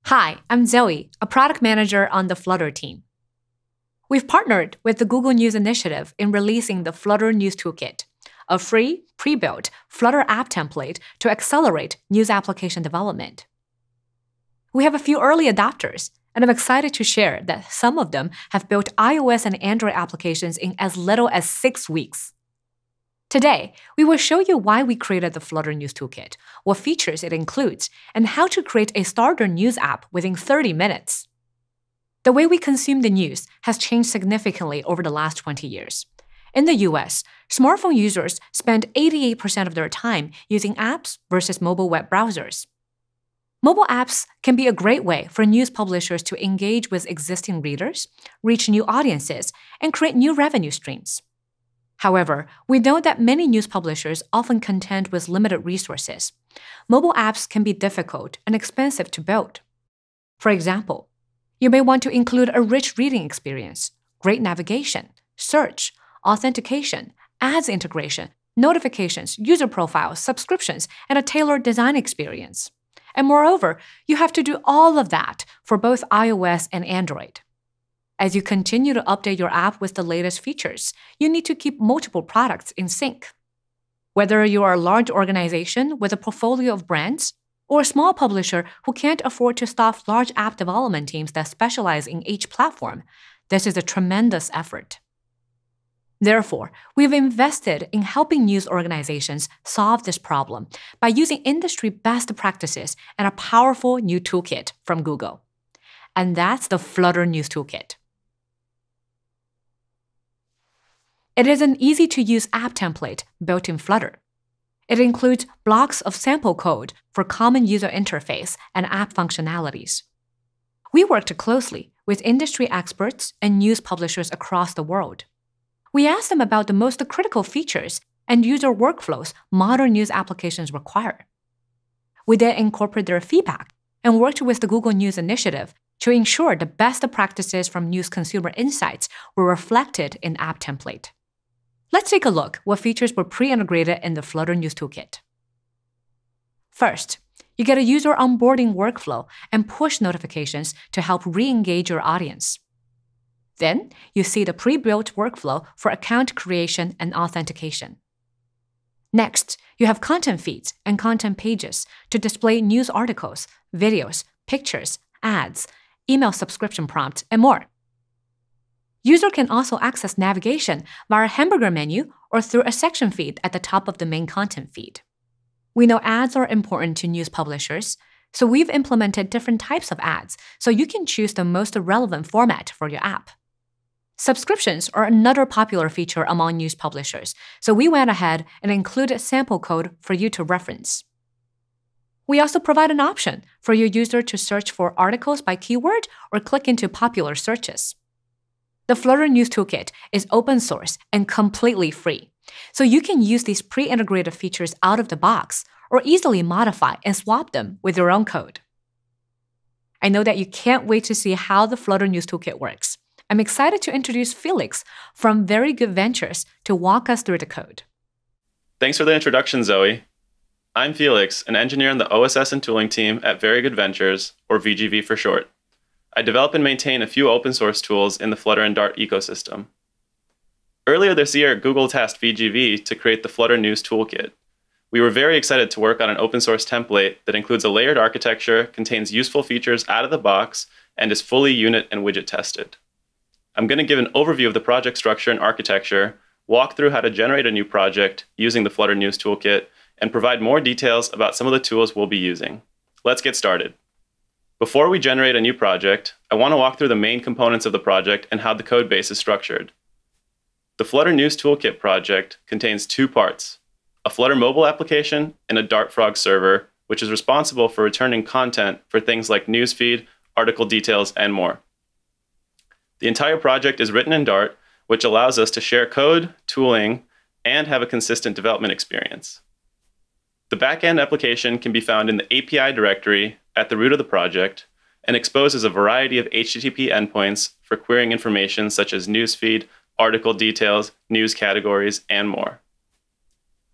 Hi, I'm Zoe, a product manager on the Flutter team. We've partnered with the Google News Initiative in releasing the Flutter News Toolkit, a free, pre-built Flutter app template to accelerate news application development. We have a few early adopters, and I'm excited to share that some of them have built iOS and Android applications in as little as 6 weeks. Today, we will show you why we created the Flutter News Toolkit, what features it includes, and how to create a starter news app within 30 minutes. The way we consume the news has changed significantly over the last 20 years. In the US, smartphone users spend 88% of their time using apps versus mobile web browsers. Mobile apps can be a great way for news publishers to engage with existing readers, reach new audiences, and create new revenue streams. However, we know that many news publishers often contend with limited resources. Mobile apps can be difficult and expensive to build. For example, you may want to include a rich reading experience, great navigation, search, authentication, ads integration, notifications, user profiles, subscriptions, and a tailored design experience. And moreover, you have to do all of that for both iOS and Android. As you continue to update your app with the latest features, you need to keep multiple products in sync. Whether you are a large organization with a portfolio of brands, or a small publisher who can't afford to staff large app development teams that specialize in each platform, this is a tremendous effort. Therefore, we've invested in helping news organizations solve this problem by using industry best practices and a powerful new toolkit from Google. And that's the Flutter News Toolkit. It is an easy-to-use app template built in Flutter. It includes blocks of sample code for common user interface and app functionalities. We worked closely with industry experts and news publishers across the world. We asked them about the most critical features and user workflows modern news applications require. We then incorporated their feedback and worked with the Google News Initiative to ensure the best practices from news consumer insights were reflected in app template. Let's take a look what features were pre-integrated in the Flutter News Toolkit. First, you get a user onboarding workflow and push notifications to help re-engage your audience. Then, you see the pre-built workflow for account creation and authentication. Next, you have content feeds and content pages to display news articles, videos, pictures, ads, email subscription prompts, and more. User can also access navigation via a hamburger menu or through a section feed at the top of the main content feed. We know ads are important to news publishers, so we've implemented different types of ads so you can choose the most relevant format for your app. Subscriptions are another popular feature among news publishers, so we went ahead and included sample code for you to reference. We also provide an option for your user to search for articles by keyword or click into popular searches. The Flutter News Toolkit is open source and completely free, so you can use these pre-integrated features out of the box or easily modify and swap them with your own code. I know that you can't wait to see how the Flutter News Toolkit works. I'm excited to introduce Felix from Very Good Ventures to walk us through the code. Thanks for the introduction, Zoe. I'm Felix, an engineer on the OSS and tooling team at Very Good Ventures, or VGV for short. I develop and maintain a few open source tools in the Flutter and Dart ecosystem. Earlier this year, Google tasked VGV to create the Flutter News Toolkit. We were very excited to work on an open source template that includes a layered architecture, contains useful features out of the box, and is fully unit and widget tested. I'm going to give an overview of the project structure and architecture, walk through how to generate a new project using the Flutter News Toolkit, and provide more details about some of the tools we'll be using. Let's get started. Before we generate a new project, I want to walk through the main components of the project and how the code base is structured. The Flutter News Toolkit project contains 2 parts, a Flutter mobile application and a DartFrog server, which is responsible for returning content for things like newsfeed, article details, and more. The entire project is written in Dart, which allows us to share code, tooling, and have a consistent development experience. The backend application can be found in the API directory at the root of the project and exposes a variety of HTTP endpoints for querying information such as newsfeed, article details, news categories, and more.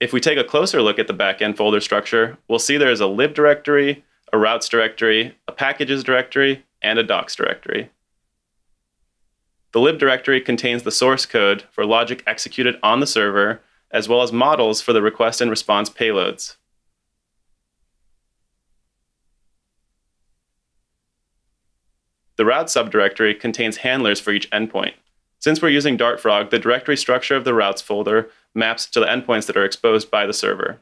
If we take a closer look at the backend folder structure, we'll see there is a lib directory, a routes directory, a packages directory, and a docs directory. The lib directory contains the source code for logic executed on the server, as well as models for the request and response payloads. The routes subdirectory contains handlers for each endpoint. Since we're using DartFrog, the directory structure of the routes folder maps to the endpoints that are exposed by the server.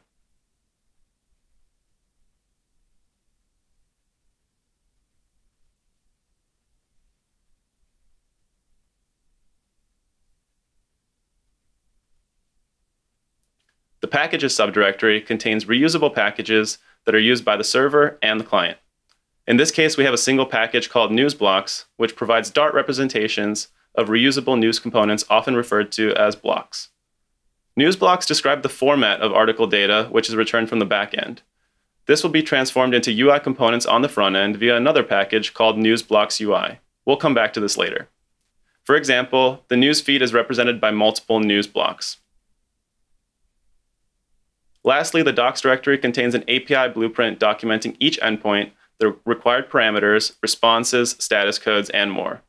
The packages subdirectory contains reusable packages that are used by the server and the client. In this case, we have a single package called newsblocks, which provides Dart representations of reusable news components, often referred to as blocks. Newsblocks describe the format of article data, which is returned from the backend. This will be transformed into UI components on the front end via another package called newsblocks UI. We'll come back to this later. For example, the news feed is represented by multiple news blocks. Lastly, the docs directory contains an API blueprint documenting each endpoint, the required parameters, responses, status codes, and more.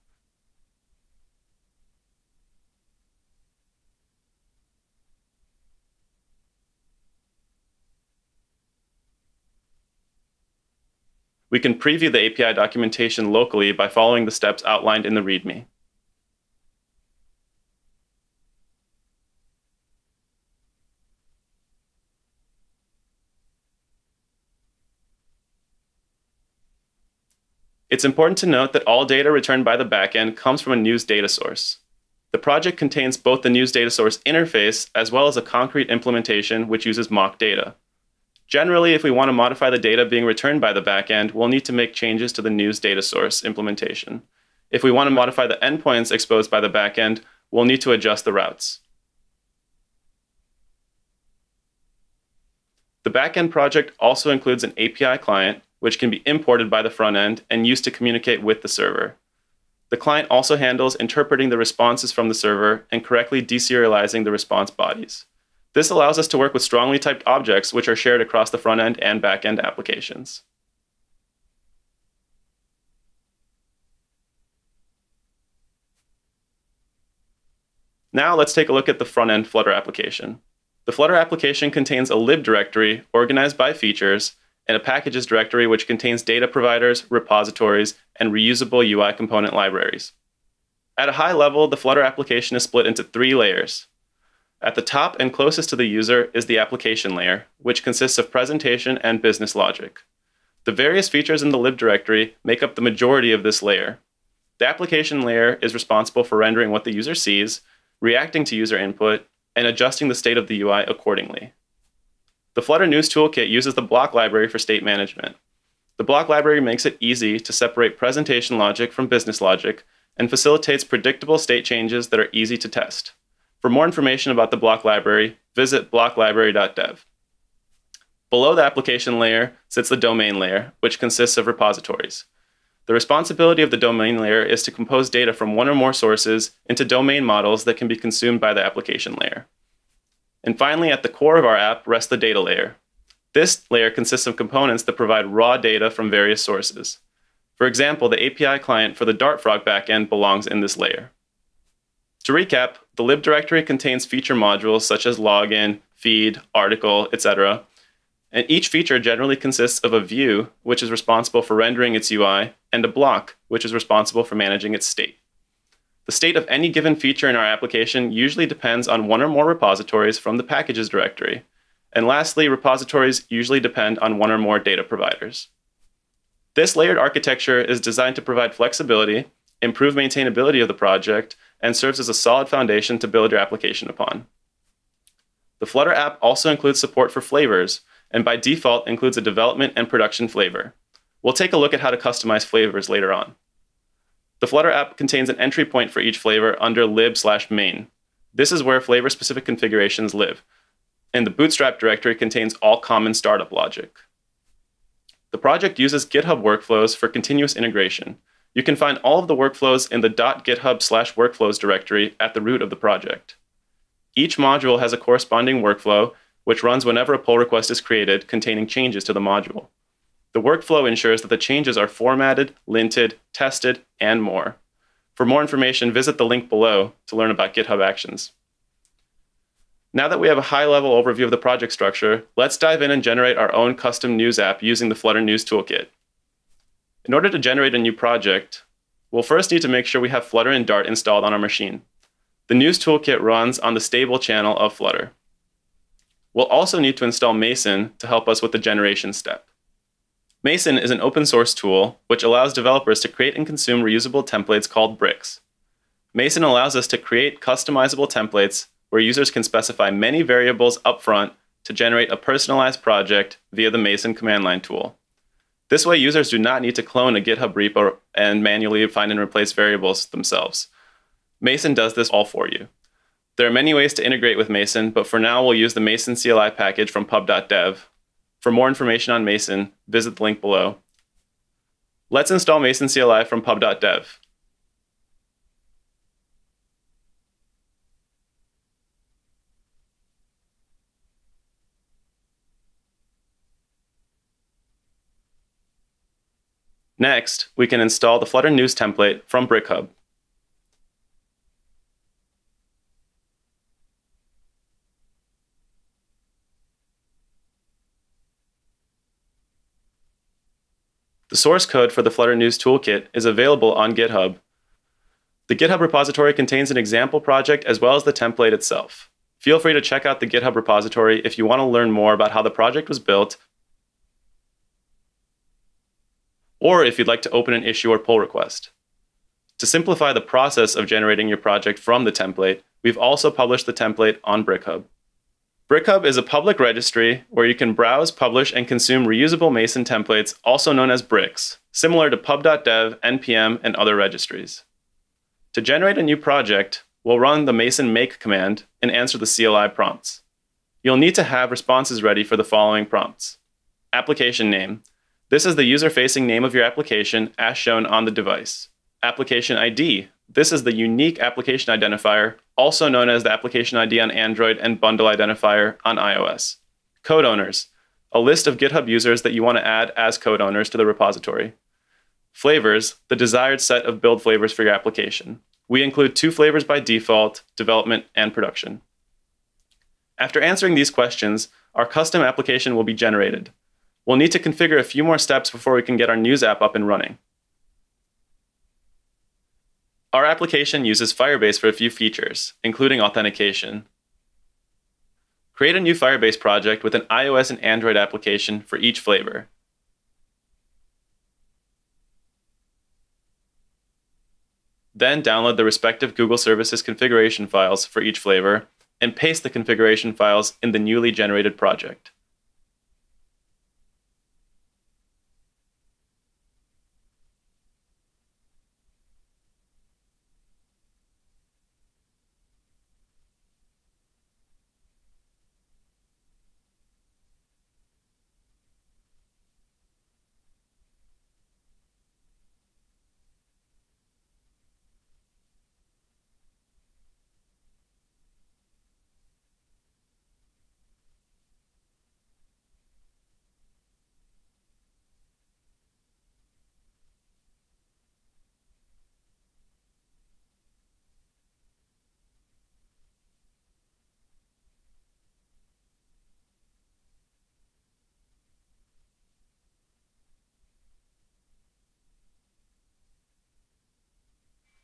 We can preview the API documentation locally by following the steps outlined in the README. It's important to note that all data returned by the backend comes from a news data source. The project contains both the news data source interface as well as a concrete implementation which uses mock data. Generally, if we want to modify the data being returned by the backend, we'll need to make changes to the news data source implementation. If we want to modify the endpoints exposed by the backend, we'll need to adjust the routes. The backend project also includes an API client, which can be imported by the front end and used to communicate with the server. The client also handles interpreting the responses from the server and correctly deserializing the response bodies. This allows us to work with strongly typed objects, which are shared across the front end and back end applications. Now let's take a look at the front end Flutter application. The Flutter application contains a lib directory organized by features and a packages directory which contains data providers, repositories, and reusable UI component libraries. At a high level, the Flutter application is split into 3 layers. At the top and closest to the user is the application layer, which consists of presentation and business logic. The various features in the lib directory make up the majority of this layer. The application layer is responsible for rendering what the user sees, reacting to user input, and adjusting the state of the UI accordingly. The Flutter News Toolkit uses the block library for state management. The block library makes it easy to separate presentation logic from business logic and facilitates predictable state changes that are easy to test. For more information about the block library, visit blocklibrary.dev. Below the application layer sits the domain layer, which consists of repositories. The responsibility of the domain layer is to compose data from one or more sources into domain models that can be consumed by the application layer. And finally, at the core of our app rests the data layer. This layer consists of components that provide raw data from various sources. For example, the API client for the DartFrog backend belongs in this layer. To recap, the lib directory contains feature modules such as login, feed, article, etc. And each feature generally consists of a view, which is responsible for rendering its UI, and a block, which is responsible for managing its state. The state of any given feature in our application usually depends on one or more repositories from the packages directory. And lastly, repositories usually depend on one or more data providers. This layered architecture is designed to provide flexibility, improve maintainability of the project, and serves as a solid foundation to build your application upon. The Flutter app also includes support for flavors, and by default includes a development and production flavor. We'll take a look at how to customize flavors later on. The Flutter app contains an entry point for each flavor under lib/main. This is where flavor-specific configurations live, and the Bootstrap directory contains all common startup logic. The project uses GitHub workflows for continuous integration. You can find all of the workflows in the .github/workflows directory at the root of the project. Each module has a corresponding workflow, which runs whenever a pull request is created containing changes to the module. The workflow ensures that the changes are formatted, linted, tested, and more. For more information, visit the link below to learn about GitHub Actions. Now that we have a high-level overview of the project structure, let's dive in and generate our own custom news app using the Flutter News Toolkit. In order to generate a new project, we'll first need to make sure we have Flutter and Dart installed on our machine. The News Toolkit runs on the stable channel of Flutter. We'll also need to install Mason to help us with the generation step. Mason is an open source tool which allows developers to create and consume reusable templates called bricks. Mason allows us to create customizable templates where users can specify many variables upfront to generate a personalized project via the Mason command line tool. This way, users do not need to clone a GitHub repo and manually find and replace variables themselves. Mason does this all for you. There are many ways to integrate with Mason, but for now, we'll use the Mason CLI package from pub.dev. For more information on Mason, visit the link below. Let's install Mason CLI from pub.dev. Next, we can install the Flutter News template from BrickHub. The source code for the Flutter News Toolkit is available on GitHub. The GitHub repository contains an example project as well as the template itself. Feel free to check out the GitHub repository if you want to learn more about how the project was built, or if you'd like to open an issue or pull request. To simplify the process of generating your project from the template, we've also published the template on BrickHub. BrickHub is a public registry where you can browse, publish, and consume reusable Mason templates, also known as bricks, similar to pub.dev, npm, and other registries. To generate a new project, we'll run the Mason make command and answer the CLI prompts. You'll need to have responses ready for the following prompts. Application name. This is the user-facing name of your application as shown on the device. Application ID. This is the unique application identifier, also known as the application ID on Android and bundle identifier on iOS. Code owners, a list of GitHub users that you want to add as code owners to the repository. Flavors, the desired set of build flavors for your application. We include 2 flavors by default, development and production. After answering these questions, our custom application will be generated. We'll need to configure a few more steps before we can get our news app up and running. Our application uses Firebase for a few features, including authentication. Create a new Firebase project with an iOS and Android application for each flavor. Then download the respective Google Services configuration files for each flavor and paste the configuration files in the newly generated project.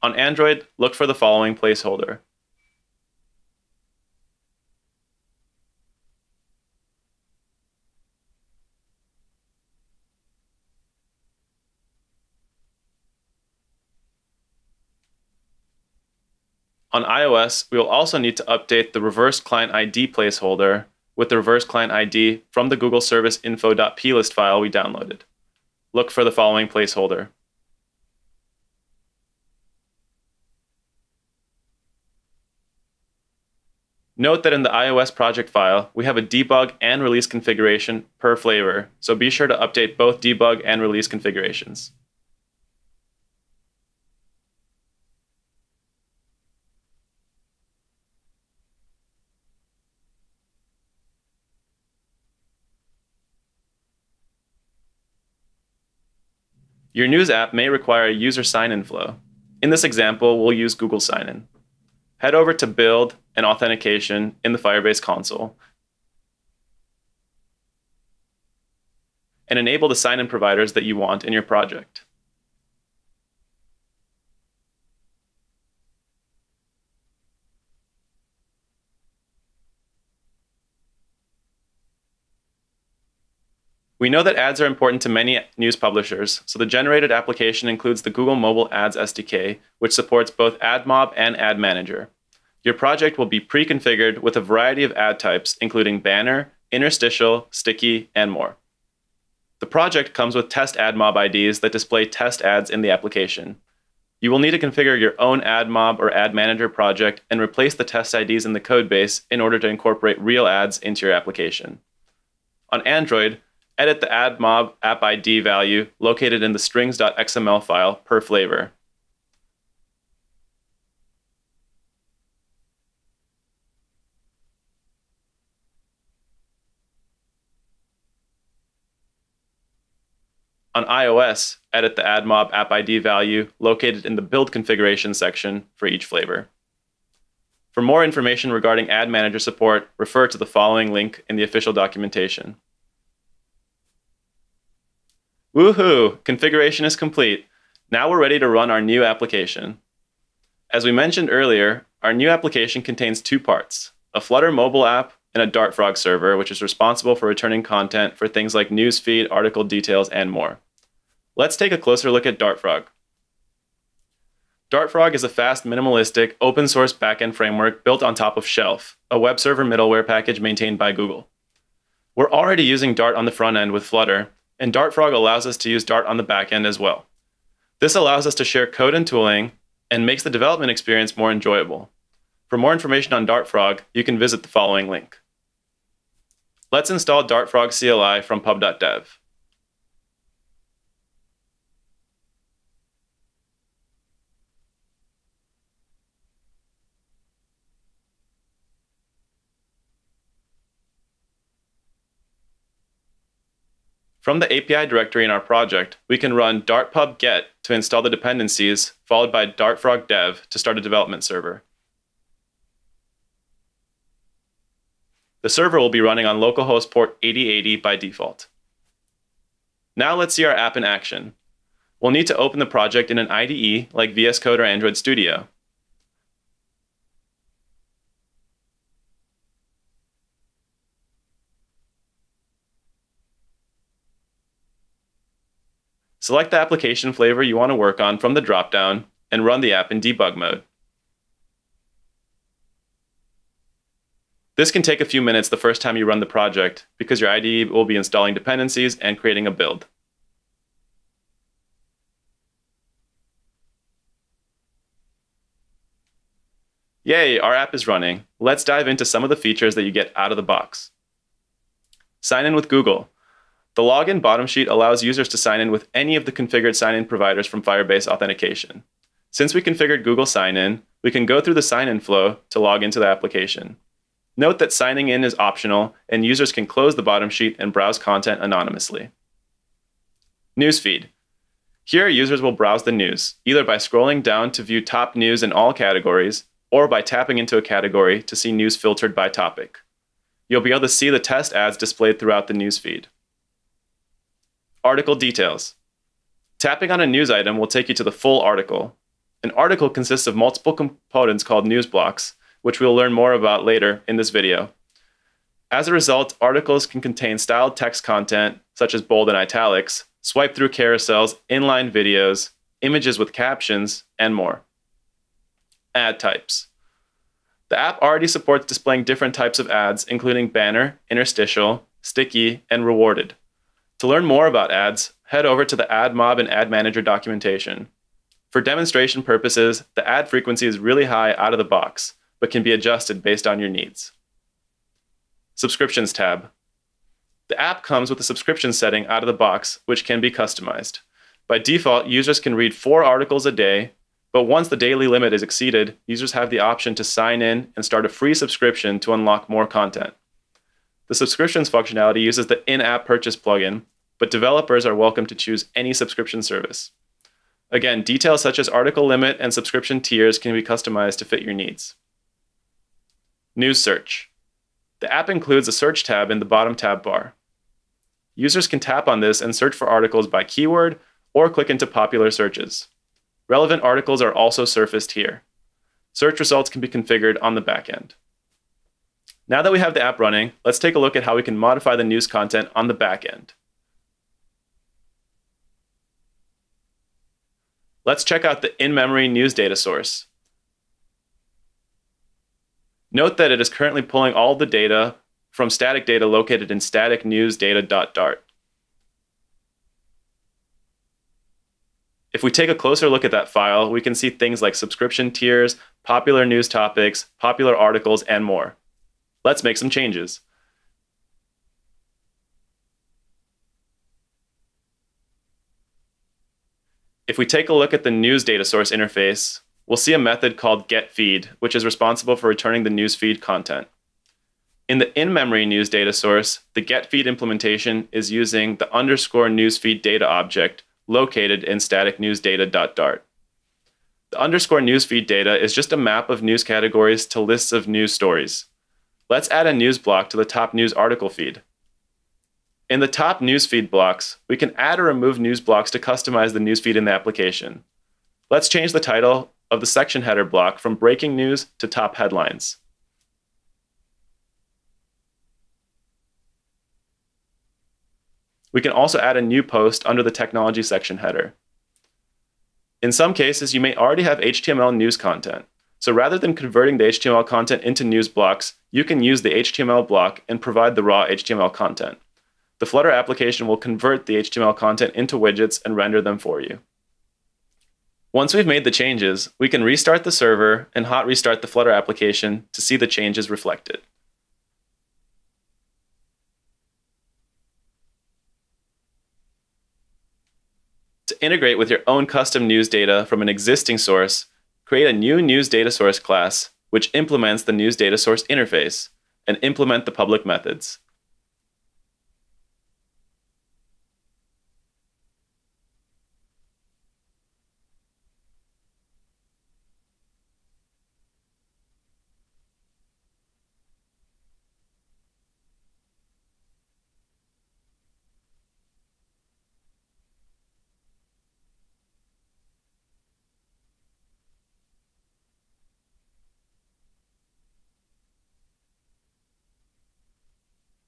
On Android, look for the following placeholder. On iOS, we will also need to update the reverse client ID placeholder with the reverse client ID from the Google Service info.plist file we downloaded. Look for the following placeholder. Note that in the iOS project file, we have a debug and release configuration per flavor, so be sure to update both debug and release configurations. Your news app may require a user sign-in flow. In this example, we'll use Google Sign-in. Head over to Build and Authentication in the Firebase console and enable the sign-in providers that you want in your project. We know that ads are important to many news publishers, so the generated application includes the Google Mobile Ads SDK, which supports both AdMob and Ad Manager. Your project will be pre-configured with a variety of ad types, including banner, interstitial, sticky, and more. The project comes with test AdMob IDs that display test ads in the application. You will need to configure your own AdMob or Ad Manager project and replace the test IDs in the codebase in order to incorporate real ads into your application. On Android, edit the AdMob app ID value located in the strings.xml file per flavor. On iOS, edit the AdMob app ID value located in the build configuration section for each flavor. For more information regarding Ad Manager support, refer to the following link in the official documentation. Woohoo! Configuration is complete. Now we're ready to run our new application. As we mentioned earlier, our new application contains two parts, a Flutter mobile app and a DartFrog server, which is responsible for returning content for things like newsfeed, article details, and more. Let's take a closer look at DartFrog. DartFrog is a fast, minimalistic, open-source backend framework built on top of Shelf, a web server middleware package maintained by Google. We're already using Dart on the front end with Flutter, and DartFrog allows us to use Dart on the back end as well. This allows us to share code and tooling and makes the development experience more enjoyable. For more information on DartFrog, you can visit the following link. Let's install DartFrog CLI from pub.dev. From the API directory in our project, we can run dartpub get to install the dependencies, followed by dartfrog dev to start a development server. The server will be running on localhost port 8080 by default. Now let's see our app in action. We'll need to open the project in an IDE like VS Code or Android Studio. Select the application flavor you want to work on from the dropdown and run the app in debug mode. This can take a few minutes the first time you run the project because your IDE will be installing dependencies and creating a build. Yay, our app is running. Let's dive into some of the features that you get out of the box. Sign in with Google. The login bottom sheet allows users to sign in with any of the configured sign-in providers from Firebase Authentication. Since we configured Google Sign-In, we can go through the sign-in flow to log into the application. Note that signing in is optional, and users can close the bottom sheet and browse content anonymously. Newsfeed. Here, users will browse the news, either by scrolling down to view top news in all categories, or by tapping into a category to see news filtered by topic. You'll be able to see the test ads displayed throughout the newsfeed. Article details. Tapping on a news item will take you to the full article. An article consists of multiple components called news blocks, which we'll learn more about later in this video. As a result, articles can contain styled text content, such as bold and italics, swipe through carousels, inline videos, images with captions, and more. Ad types. The app already supports displaying different types of ads, including banner, interstitial, sticky, and rewarded. To learn more about ads, head over to the AdMob and Ad Manager documentation. For demonstration purposes, the ad frequency is really high out of the box, but can be adjusted based on your needs. Subscriptions tab. The app comes with a subscription setting out of the box, which can be customized. By default, users can read 4 articles a day, but once the daily limit is exceeded, users have the option to sign in and start a free subscription to unlock more content. The subscriptions functionality uses the in-app purchase plugin, but developers are welcome to choose any subscription service. Again, details such as article limit and subscription tiers can be customized to fit your needs. News search. The app includes a search tab in the bottom tab bar. Users can tap on this and search for articles by keyword or click into popular searches. Relevant articles are also surfaced here. Search results can be configured on the backend. Now that we have the app running, let's take a look at how we can modify the news content on the backend. Let's check out the in-memory news data source. Note that it is currently pulling all the data from static data located in static-news-data.dart. If we take a closer look at that file, we can see things like subscription tiers, popular news topics, popular articles, and more. Let's make some changes. If we take a look at the news data source interface, we'll see a method called getFeed, which is responsible for returning the newsfeed content. In the in-memory news data source, the getFeed implementation is using the _newsfeed data object located in static-news-data.dart. The _newsfeed data is just a map of news categories to lists of news stories. Let's add a news block to the top news article feed. In the top newsfeed blocks, we can add or remove news blocks to customize the newsfeed in the application. Let's change the title of the section header block from breaking news to top headlines. We can also add a new post under the technology section header. In some cases, you may already have HTML news content. So rather than converting the HTML content into news blocks, you can use the HTML block and provide the raw HTML content. The Flutter application will convert the HTML content into widgets and render them for you. Once we've made the changes, we can restart the server and hot restart the Flutter application to see the changes reflected. To integrate with your own custom news data from an existing source, create a new news data source class, which implements the news data source interface, and implement the public methods.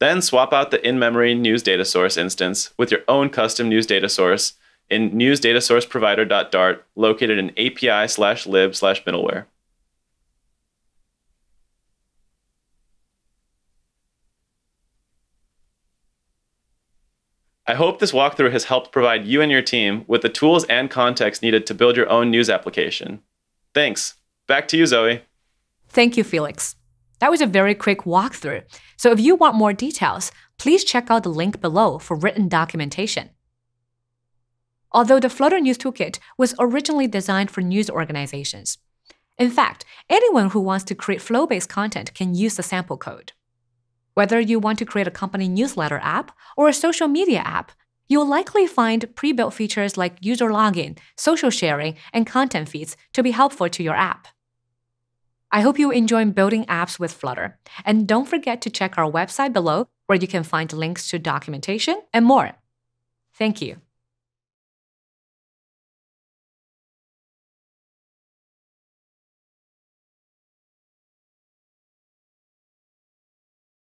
Then swap out the in-memory news data source instance with your own custom news data source in newsdatasourceprovider.dart located in API/lib/middleware. I hope this walkthrough has helped provide you and your team with the tools and context needed to build your own news application. Thanks. Back to you, Zoe. Thank you, Felix. That was a very quick walkthrough. So if you want more details, please check out the link below for written documentation. Although the Flutter News Toolkit was originally designed for news organizations, in fact, anyone who wants to create flow-based content can use the sample code. Whether you want to create a company newsletter app or a social media app, you'll likely find pre-built features like user login, social sharing, and content feeds to be helpful to your app. I hope you enjoy building apps with Flutter, and don't forget to check our website below where you can find links to documentation and more. Thank you.